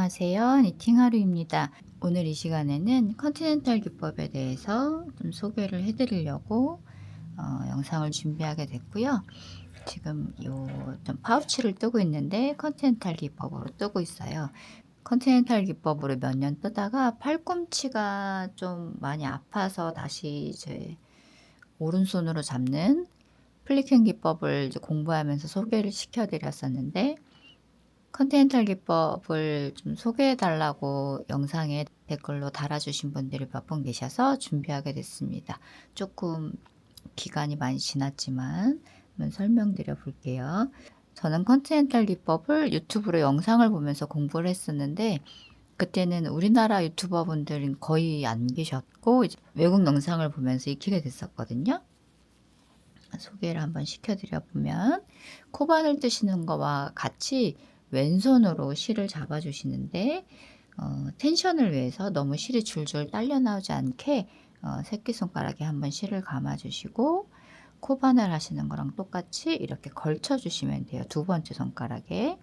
안녕하세요. 니팅하루입니다. 오늘 이 시간에는 컨티넨탈 기법에 대해서 좀 소개를 해드리려고 영상을 준비하게 됐고요. 지금 좀 파우치를 뜨고 있는데 컨티넨탈 기법으로 뜨고 있어요. 컨티넨탈 기법으로 몇 년 뜨다가 팔꿈치가 좀 많이 아파서 다시 이제 오른손으로 잡는 플리켄 기법을 이제 공부하면서 소개를 시켜드렸었는데, 컨티넨탈 기법을 좀 소개해 달라고 영상에 댓글로 달아주신 분들이 몇 분 계셔서 준비하게 됐습니다. 조금 기간이 많이 지났지만 한번 설명드려 볼게요. 저는 컨티넨탈 기법을 유튜브로 영상을 보면서 공부를 했었는데, 그때는 우리나라 유튜버 분들은 거의 안 계셨고 이제 외국 영상을 보면서 익히게 됐었거든요. 소개를 한번 시켜드려 보면, 코바늘 뜨시는 거와 같이 왼손으로 실을 잡아 주시는데, 텐션을 위해서 너무 실이 줄줄 딸려 나오지 않게 새끼손가락에 한번 실을 감아 주시고, 코바늘 하시는 거랑 똑같이 이렇게 걸쳐 주시면 돼요. 두 번째 손가락에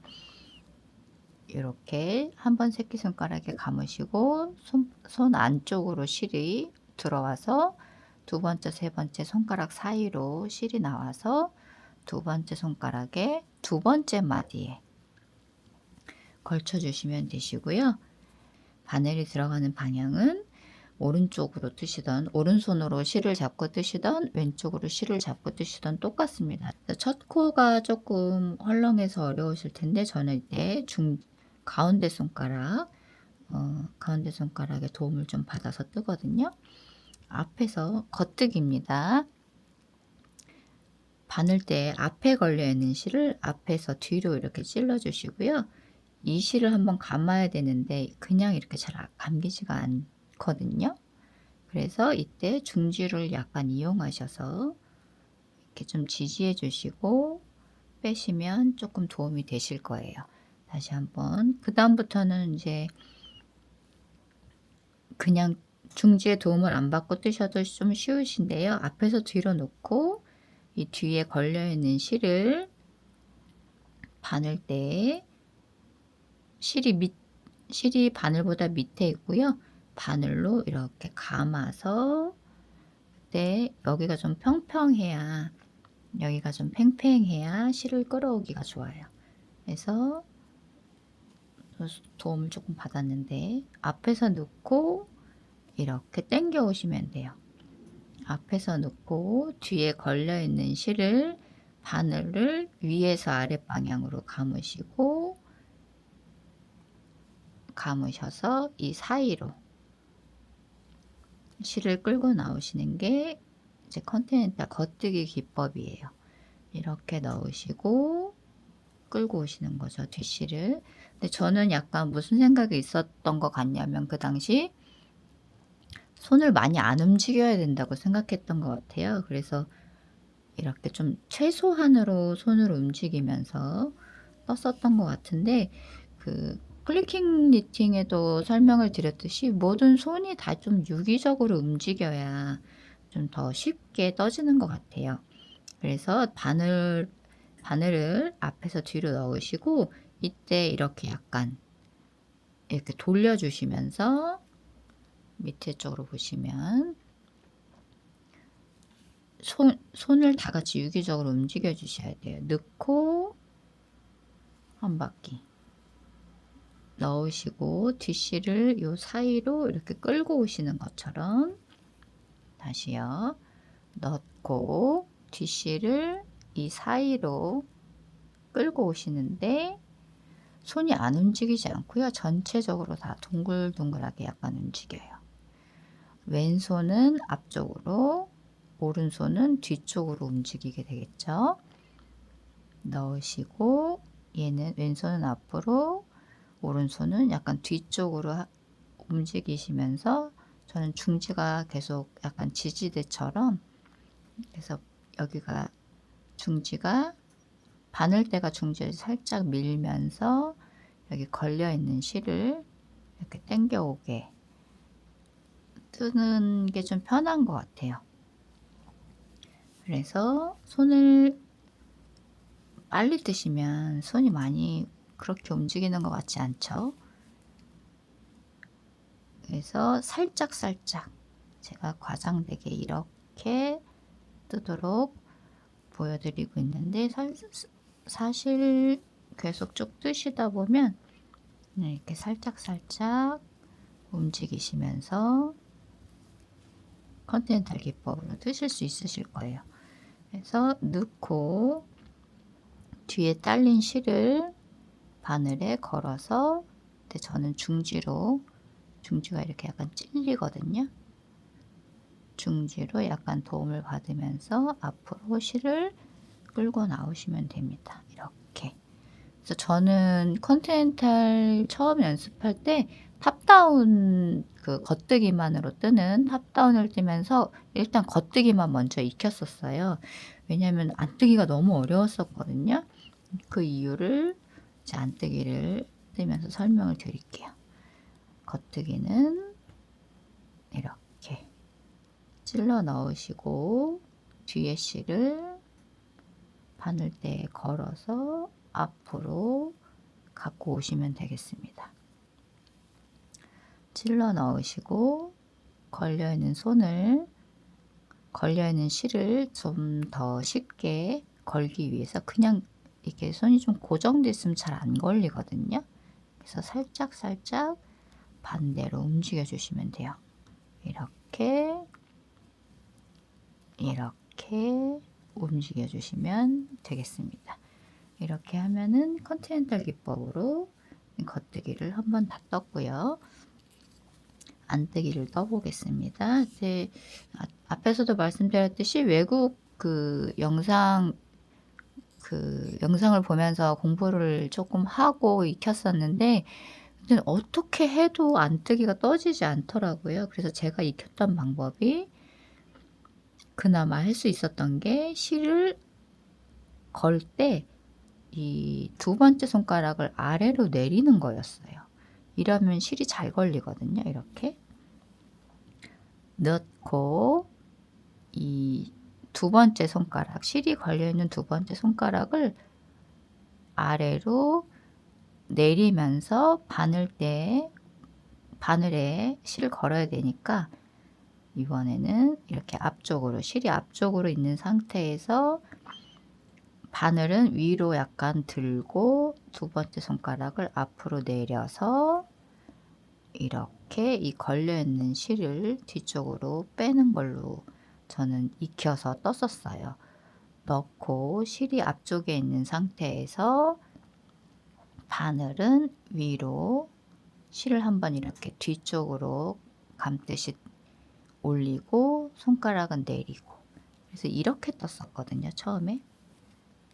이렇게 한번 새끼손가락에 감으시고, 손 안쪽으로 실이 들어와서 두 번째, 세 번째 손가락 사이로 실이 나와서 두 번째 손가락에 두 번째 마디에 걸쳐 주시면 되시고요. 바늘이 들어가는 방향은 오른쪽으로 뜨시던, 오른손으로 실을 잡고 뜨시던, 왼쪽으로 실을 잡고 뜨시던 똑같습니다. 첫 코가 조금 헐렁해서 어려우실 텐데, 저는 이때 가운데 손가락에 도움을 좀 받아서 뜨거든요. 앞에서 겉뜨기입니다. 바늘 때 앞에 걸려 있는 실을 앞에서 뒤로 이렇게 찔러 주시고요. 이 실을 한번 감아야 되는데 그냥 이렇게 잘 감기지가 않거든요. 그래서 이때 중지를 약간 이용하셔서 이렇게 좀 지지해 주시고 빼시면 조금 도움이 되실 거예요. 다시 한번, 그 다음부터는 이제 그냥 중지의 도움을 안 받고 뜨셔도 좀 쉬우신데요. 앞에서 뒤로 놓고 이 뒤에 걸려 있는 실을 바늘 때 실이 바늘보다 밑에 있고요. 바늘로 이렇게 감아서, 그때 여기가 좀 평평해야, 여기가 좀 팽팽해야 실을 끌어오기가 좋아요. 그래서 도움을 조금 받았는데 앞에서 놓고 이렇게 당겨 오시면 돼요. 앞에서 놓고 뒤에 걸려 있는 실을, 바늘을 위에서 아래 방향으로 감으셔서 이 사이로 실을 끌고 나오시는 게 이제 컨티넨탈 겉뜨기 기법이에요. 이렇게 넣으시고 끌고 오시는 거죠, 뒷실을. 근데 저는 약간 무슨 생각이 있었던 것 같냐면, 그 당시 손을 많이 안 움직여야 된다고 생각했던 것 같아요. 그래서 이렇게 좀 최소한으로 손을 움직이면서 떴었던 것 같은데, 그 클리킹 니팅에도 설명을 드렸듯이 모든 손이 다 좀 유기적으로 움직여야 좀 더 쉽게 떠지는 것 같아요. 그래서 바늘을 앞에서 뒤로 넣으시고, 이때 이렇게 약간 이렇게 돌려주시면서 밑에 쪽으로 보시면 손을 다 같이 유기적으로 움직여 주셔야 돼요. 넣고 한 바퀴 넣으시고 뒷실을 요 사이로 이렇게 끌고 오시는 것처럼, 다시요. 넣고 뒷실을 이 사이로 끌고 오시는데 손이 안 움직이지 않고요. 전체적으로 다 둥글둥글하게 약간 움직여요. 왼손은 앞쪽으로, 오른손은 뒤쪽으로 움직이게 되겠죠. 넣으시고, 얘는 왼손은 앞으로, 오른손은 약간 뒤쪽으로 움직이시면서, 저는 중지가 계속 약간 지지대처럼, 그래서 여기가 중지가, 바늘대가 중지를 살짝 밀면서 여기 걸려 있는 실을 이렇게 당겨 오게 뜨는 게 좀 편한 것 같아요. 그래서 손을 빨리 뜨시면 손이 많이 그렇게 움직이는 것 같지 않죠? 그래서 살짝 제가 과장되게 이렇게 뜨도록 보여드리고 있는데, 사실 계속 쭉 뜨시다 보면 이렇게 살짝 움직이시면서 컨티넨탈 기법으로 뜨실 수 있으실 거예요. 그래서 넣고 뒤에 딸린 실을 바늘에 걸어서, 근데 저는 중지가 이렇게 약간 찔리거든요. 중지로 약간 도움을 받으면서 앞으로 실을 끌고 나오시면 됩니다. 이렇게. 그래서 저는 컨티넨탈 처음 연습할 때 탑다운, 그 겉뜨기만으로 뜨는 탑다운을 뜨면서 일단 겉뜨기만 먼저 익혔었어요. 왜냐면 안뜨기가 너무 어려웠었거든요. 그 이유를 이제 안뜨기를 뜨면서 설명을 드릴게요. 겉뜨기는 이렇게 찔러 넣으시고 뒤에 실을 바늘대에 걸어서 앞으로 갖고 오시면 되겠습니다. 찔러 넣으시고 걸려있는 실을 좀 더 쉽게 걸기 위해서, 그냥 이렇게 손이 좀 고정돼 있으면 잘 안 걸리거든요. 그래서 살짝 반대로 움직여 주시면 돼요. 이렇게 움직여 주시면 되겠습니다. 이렇게 하면은 컨티넨탈 기법으로 겉뜨기를 한번 다 떴고요. 안뜨기를 떠보겠습니다. 이제 앞에서도 말씀드렸듯이 외국 영상을 보면서 공부를 조금 하고 익혔었는데, 근데 어떻게 해도 안뜨기가 떠지지 않더라고요. 그래서 제가 익혔던 방법이 그나마 할 수 있었던 게, 실을 걸 때 이 두 번째 손가락을 아래로 내리는 거였어요. 이러면 실이 잘 걸리거든요. 이렇게 넣고 이 두 번째 손가락, 실이 걸려있는 두 번째 손가락을 아래로 내리면서 바늘에 실을 걸어야 되니까, 이번에는 이렇게 실이 앞쪽으로 있는 상태에서 바늘은 위로 약간 들고 두 번째 손가락을 앞으로 내려서 이렇게 이 걸려있는 실을 뒤쪽으로 빼는 걸로 저는 익혀서 떴었어요. 넣고 실이 앞쪽에 있는 상태에서 바늘은 위로 실을 한번 이렇게 뒤쪽으로 감듯이 올리고 손가락은 내리고, 그래서 이렇게 떴었거든요, 처음에.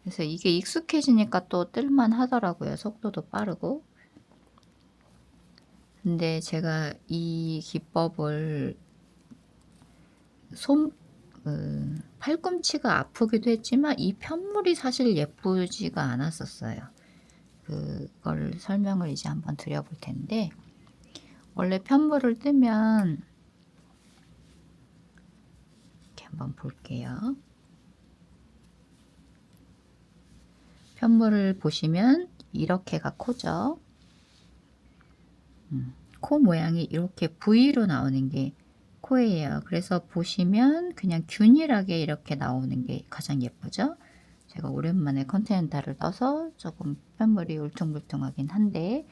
그래서 이게 익숙해지니까 또 뜰만 하더라고요. 속도도 빠르고. 근데 제가 이 기법을 팔꿈치가 아프기도 했지만 이 편물이 사실 예쁘지가 않았었어요. 그걸 설명을 이제 한번 드려볼 텐데, 원래 편물을 뜨면 이렇게 한번 볼게요. 편물을 보시면 이렇게가 코죠. 코 모양이 이렇게 V로 나오는 게 코예요. 그래서 보시면 그냥 균일하게 이렇게 나오는 게 가장 예쁘죠. 제가 오랜만에 컨티넨탈을 떠서 조금 편물이 울퉁불퉁하긴 한데,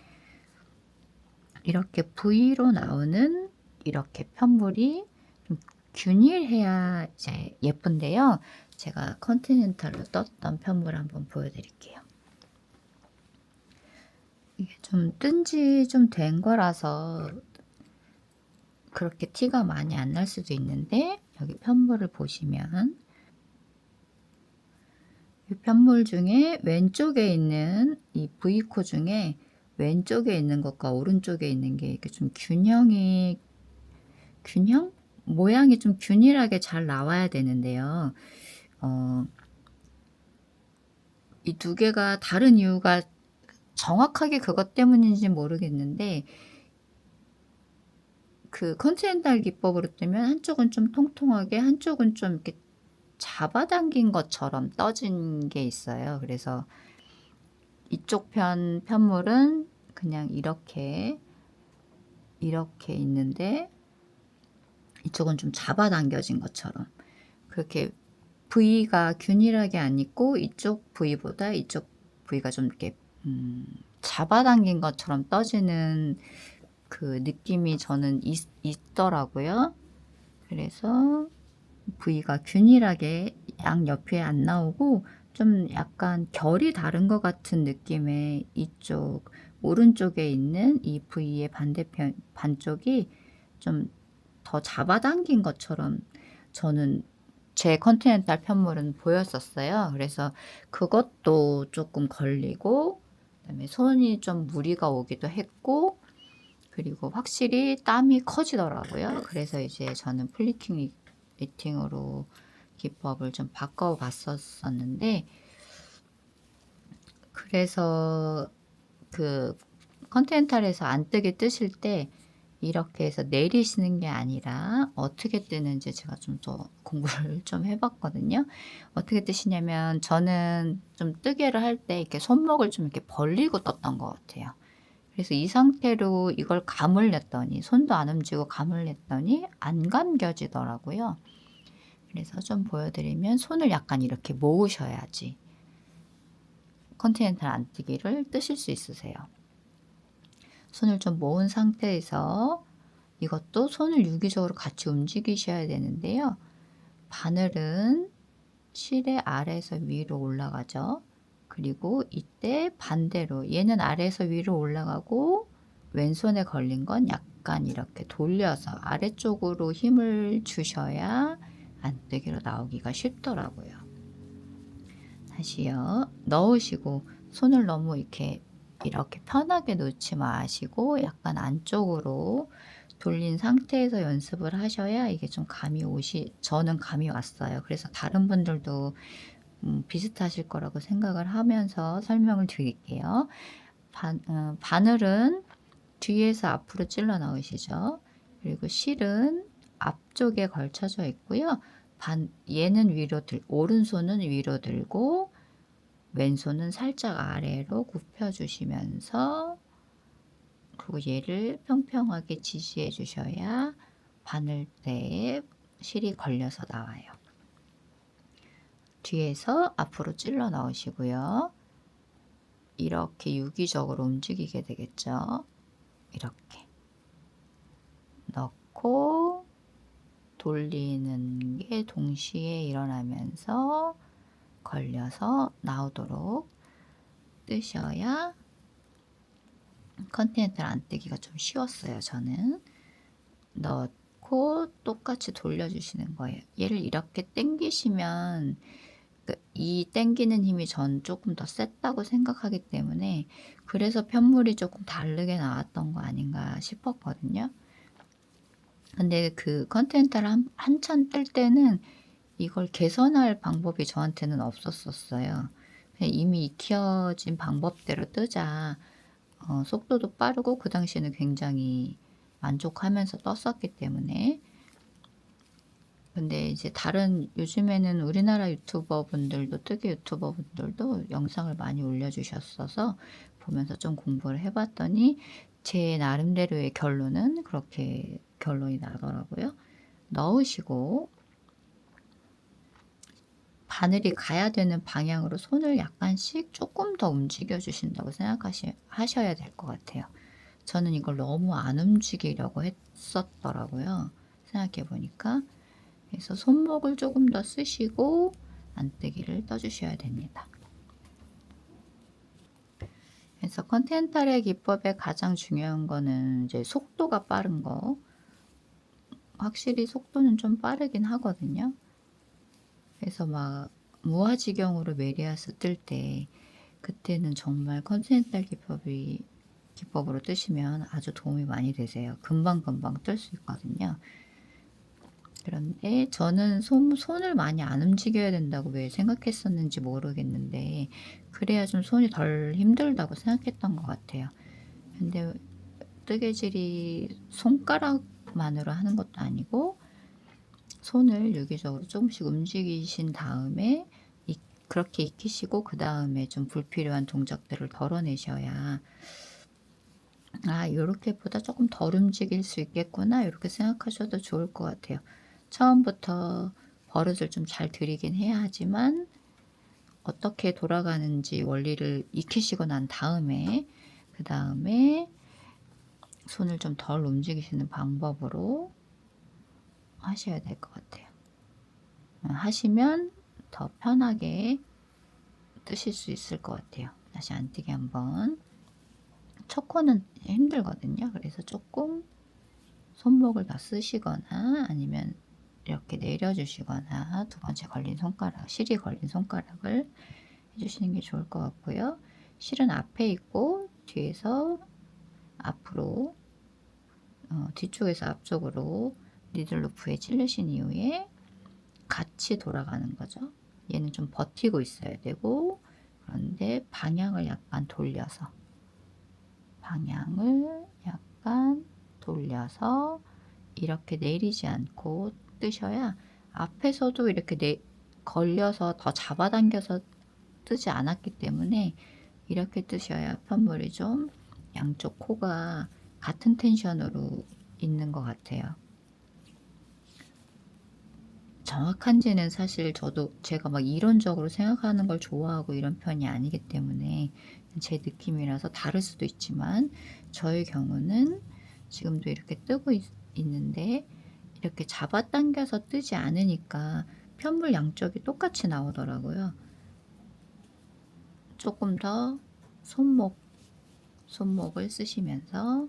이렇게 V로 나오는 이렇게 편물이 좀 균일해야 이제 예쁜데요. 제가 컨티넨탈로 떴던 편물 한번 보여드릴게요. 이게 좀 뜬지 좀 된 거라서 그렇게 티가 많이 안 날 수도 있는데, 여기 편물을 보시면 이 편물 중에 왼쪽에 있는 이 V코 중에 왼쪽에 있는 것과 오른쪽에 있는 게 이렇게 좀 모양이 좀 균일하게 잘 나와야 되는데요. 이 두 개가 다른 이유가 정확하게 그것 때문인지 모르겠는데, 그 컨티넨탈 기법으로 뜨면 한쪽은 좀 통통하게, 한쪽은 좀 이렇게 잡아당긴 것처럼 떠진 게 있어요. 그래서 이쪽 편물은 그냥 이렇게 이렇게 있는데 이쪽은 좀 잡아당겨진 것처럼 그렇게 V가 균일하게 안 있고 이쪽 V보다 이쪽 V가 좀 이렇게 잡아당긴 것처럼 떠지는 그 느낌이 저는 있더라고요. 그래서 V가 균일하게 양옆에 안 나오고 좀 약간 결이 다른 것 같은 느낌의 이쪽 오른쪽에 있는 이 V의 반대편 반쪽이 좀 더 잡아당긴 것처럼 저는 제 컨티넨탈 편물은 보였었어요. 그래서 그것도 조금 걸리고 그다음에 손이 좀 무리가 오기도 했고 그리고 확실히 땀이 커지더라고요. 그래서 이제 저는 플리킹 니팅으로 기법을 좀 바꿔 봤었는데 그래서 그 컨티넨탈에서 안 뜨게 뜨실 때 이렇게 해서 내리시는 게 아니라 어떻게 뜨는지 제가 좀 더 공부를 좀 해봤거든요. 어떻게 뜨시냐면 저는 좀 뜨개를 할 때 이렇게 손목을 좀 이렇게 벌리고 떴던 것 같아요. 그래서 이 상태로 이걸 감을 냈더니 손도 안 움직이고 감을 냈더니 안 감겨지더라고요. 그래서 좀 보여드리면 손을 약간 이렇게 모으셔야지 컨티넨탈 안뜨기를 뜨실 수 있으세요. 손을 좀 모은 상태에서 이것도 손을 유기적으로 같이 움직이셔야 되는데요. 바늘은 실의 아래에서 위로 올라가죠. 그리고 이때 반대로 얘는 아래에서 위로 올라가고 왼손에 걸린 건 약간 이렇게 돌려서 아래쪽으로 힘을 주셔야 안뜨기로 나오기가 쉽더라고요. 다시요. 넣으시고 손을 너무 이렇게 편하게 놓지 마시고 약간 안쪽으로 돌린 상태에서 연습을 하셔야 이게 좀 저는 감이 왔어요. 그래서 다른 분들도 비슷하실 거라고 생각을 하면서 설명을 드릴게요. 바늘은 뒤에서 앞으로 찔러 넣으시죠. 그리고 실은 앞쪽에 걸쳐져 있고요. 얘는 오른손은 위로 들고 왼손은 살짝 아래로 굽혀주시면서 그리고 얘를 평평하게 지지해 주셔야 바늘대에 실이 걸려서 나와요. 뒤에서 앞으로 찔러 넣으시고요. 이렇게 유기적으로 움직이게 되겠죠. 이렇게 넣고 돌리는 게 동시에 일어나면서 걸려서 나오도록 뜨셔야 컨티넨탈 안뜨기가 좀 쉬웠어요. 저는 넣고 똑같이 돌려주시는 거예요. 얘를 이렇게 당기시면 이 당기는 힘이 전 조금 더 셌다고 생각하기 때문에 그래서 편물이 조금 다르게 나왔던 거 아닌가 싶었거든요. 근데 그 컨티넨탈 한참 뜰 때는 이걸 개선할 방법이 저한테는 없었어요. 이미 익혀진 방법대로 뜨자 속도도 빠르고 그 당시에는 굉장히 만족하면서 떴었기 때문에 근데 이제 요즘에는 우리나라 유튜버 분들도 뜨개 유튜버 분들도 영상을 많이 올려주셨어서 보면서 좀 공부를 해봤더니 제 나름대로의 결론은 그렇게 결론이 나더라고요. 넣으시고 바늘이 가야 되는 방향으로 손을 약간씩 조금 더 움직여 주신다고 하셔야 될 것 같아요. 저는 이걸 너무 안 움직이려고 했었더라고요. 생각해 보니까. 그래서 손목을 조금 더 쓰시고 안뜨기를 떠주셔야 됩니다. 그래서 컨티넨탈의 기법의 가장 중요한 거는 이제 속도가 빠른 거. 확실히 속도는 좀 빠르긴 하거든요. 그래서 막 무아지경으로 메리아스 뜰 때 그때는 정말 컨티넨탈 기법으로 뜨시면 아주 도움이 많이 되세요. 금방금방 뜰 수 있거든요. 그런데 저는 손을 많이 안 움직여야 된다고 왜 생각했었는지 모르겠는데 그래야 좀 손이 덜 힘들다고 생각했던 것 같아요. 근데 뜨개질이 손가락만으로 하는 것도 아니고 손을 유기적으로 조금씩 움직이신 다음에 그렇게 익히시고 그 다음에 좀 불필요한 동작들을 덜어내셔야 '아 요렇게보다 조금 덜 움직일 수 있겠구나.' 요렇게 생각하셔도 좋을 것 같아요. 처음부터 버릇을 좀 잘 들이긴 해야 하지만 어떻게 돌아가는지 원리를 익히시고 난 다음에 그다음에 손을 좀 덜 움직이시는 방법으로 하셔야 될 것 같아요. 하시면 더 편하게 뜨실 수 있을 것 같아요. 다시 안 뜨게 한번. 첫 코는 힘들거든요. 그래서 조금 손목을 더 쓰시거나 아니면 이렇게 내려주시거나 두 번째 걸린 손가락, 실이 걸린 손가락을 해주시는 게 좋을 것 같고요. 실은 앞에 있고 뒤에서 앞으로 뒤쪽에서 앞쪽으로 니들루프에 찌르신 이후에 같이 돌아가는 거죠. 얘는 좀 버티고 있어야 되고 그런데 방향을 약간 돌려서 이렇게 내리지 않고 뜨셔야 앞에서도 이렇게 걸려서 더 잡아당겨서 뜨지 않았기 때문에 이렇게 뜨셔야 편물이 좀 양쪽 코가 같은 텐션으로 있는 것 같아요. 정확한지는 사실 저도 제가 막 이론적으로 생각하는 걸 좋아하고 이런 편이 아니기 때문에 제 느낌이라서 다를 수도 있지만 저의 경우는 지금도 이렇게 뜨고 있는데 이렇게 잡아당겨서 뜨지 않으니까 편물 양쪽이 똑같이 나오더라고요. 조금 더 손목을 쓰시면서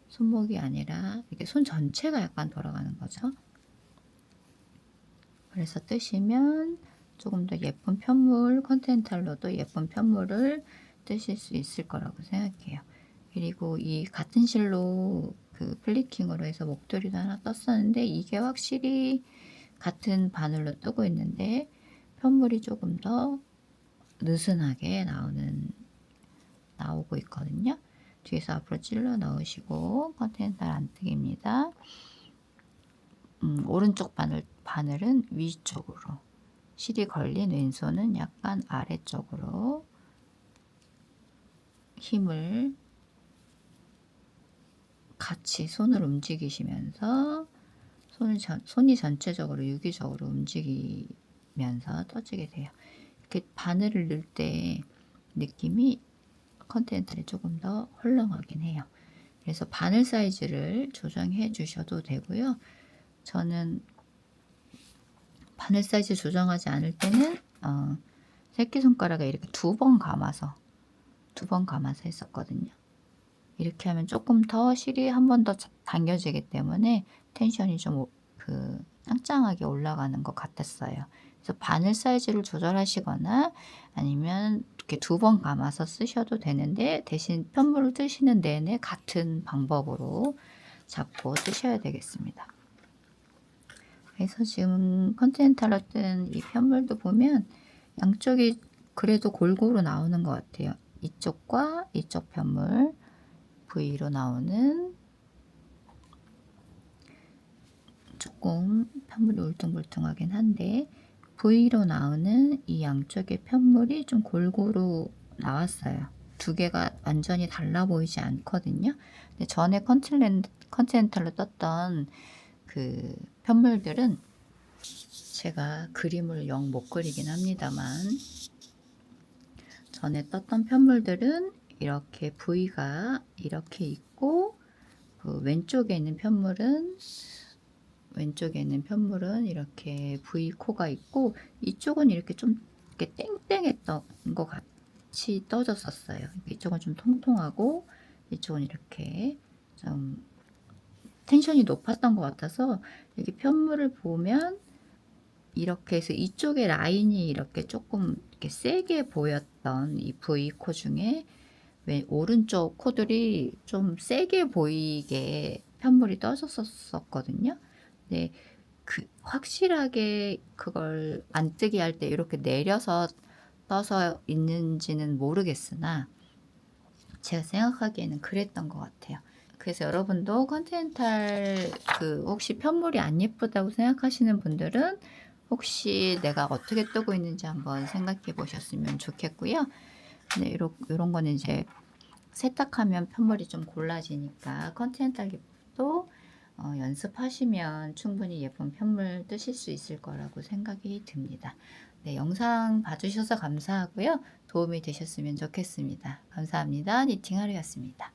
손목이 아니라 이렇게 손 전체가 약간 돌아가는 거죠. 그래서 뜨시면 조금 더 예쁜 편물, 컨티넨탈로도 예쁜 편물을 뜨실 수 있을 거라고 생각해요. 그리고 이 같은 실로 그 플리킹으로 해서 목도리도 하나 떴었는데 이게 확실히 같은 바늘로 뜨고 있는데 편물이 조금 더 느슨하게 나오고 있거든요. 뒤에서 앞으로 찔러 넣으시고 컨티넨탈 안뜨기입니다. 오른쪽 바늘은 위쪽으로, 실이 걸린 왼손은 약간 아래쪽으로 힘을 같이 손을 움직이시면서 손이 전체적으로 유기적으로 움직이면서 떠지게 돼요. 이렇게 바늘을 넣을 때 느낌이 컨티넨탈이 조금 더 헐렁하긴 해요. 그래서 바늘 사이즈를 조정해 주셔도 되고요. 저는 바늘 사이즈 조정하지 않을 때는 새끼손가락에 이렇게 두 번 감아서 했었거든요. 이렇게 하면 조금 더 실이 한 번 더 당겨지기 때문에 텐션이 좀 짱짱하게 올라가는 것 같았어요. 그래서 바늘 사이즈를 조절하시거나 아니면 이렇게 두 번 감아서 쓰셔도 되는데 대신 편물을 뜨시는 내내 같은 방법으로 잡고 뜨셔야 되겠습니다. 그래서 지금 컨티넨탈로 뜬 이 편물도 보면 양쪽이 그래도 골고루 나오는 것 같아요. 이쪽과 이쪽 편물 V로 나오는 조금 편물이 울퉁불퉁하긴 한데 V로 나오는 이 양쪽의 편물이 좀 골고루 나왔어요. 두 개가 완전히 달라 보이지 않거든요. 근데 전에 컨티넨탈로 떴던 그 편물들은 제가 그림을 영 못 그리긴 합니다만 전에 떴던 편물들은 이렇게 V가 이렇게 있고 그 왼쪽에 있는 편물은 이렇게 V 코가 있고 이쪽은 이렇게 좀 이렇게 땡땡했던 것 같이 떠졌었어요. 이쪽은 좀 통통하고 이쪽은 이렇게 좀 텐션이 높았던 것 같아서 여기 편물을 보면 이렇게 해서 이쪽에 라인이 이렇게 조금 이렇게 세게 보였던 이 V 코 중에 오른쪽 코들이 좀 세게 보이게 편물이 떠졌었거든요. 근데 확실하게 그걸 안 뜨게 할 때 이렇게 내려서 떠서 있는지는 모르겠으나 제가 생각하기에는 그랬던 것 같아요. 그래서 여러분도 컨티넨탈 혹시 편물이 안 예쁘다고 생각하시는 분들은 혹시 내가 어떻게 뜨고 있는지 한번 생각해 보셨으면 좋겠고요. 네, 이런 거는 이제 세탁하면 편물이 좀 골라지니까 컨티넨탈 기법도 연습하시면 충분히 예쁜 편물 뜨실 수 있을 거라고 생각이 듭니다. 네, 영상 봐주셔서 감사하고요. 도움이 되셨으면 좋겠습니다. 감사합니다. 니팅하루였습니다.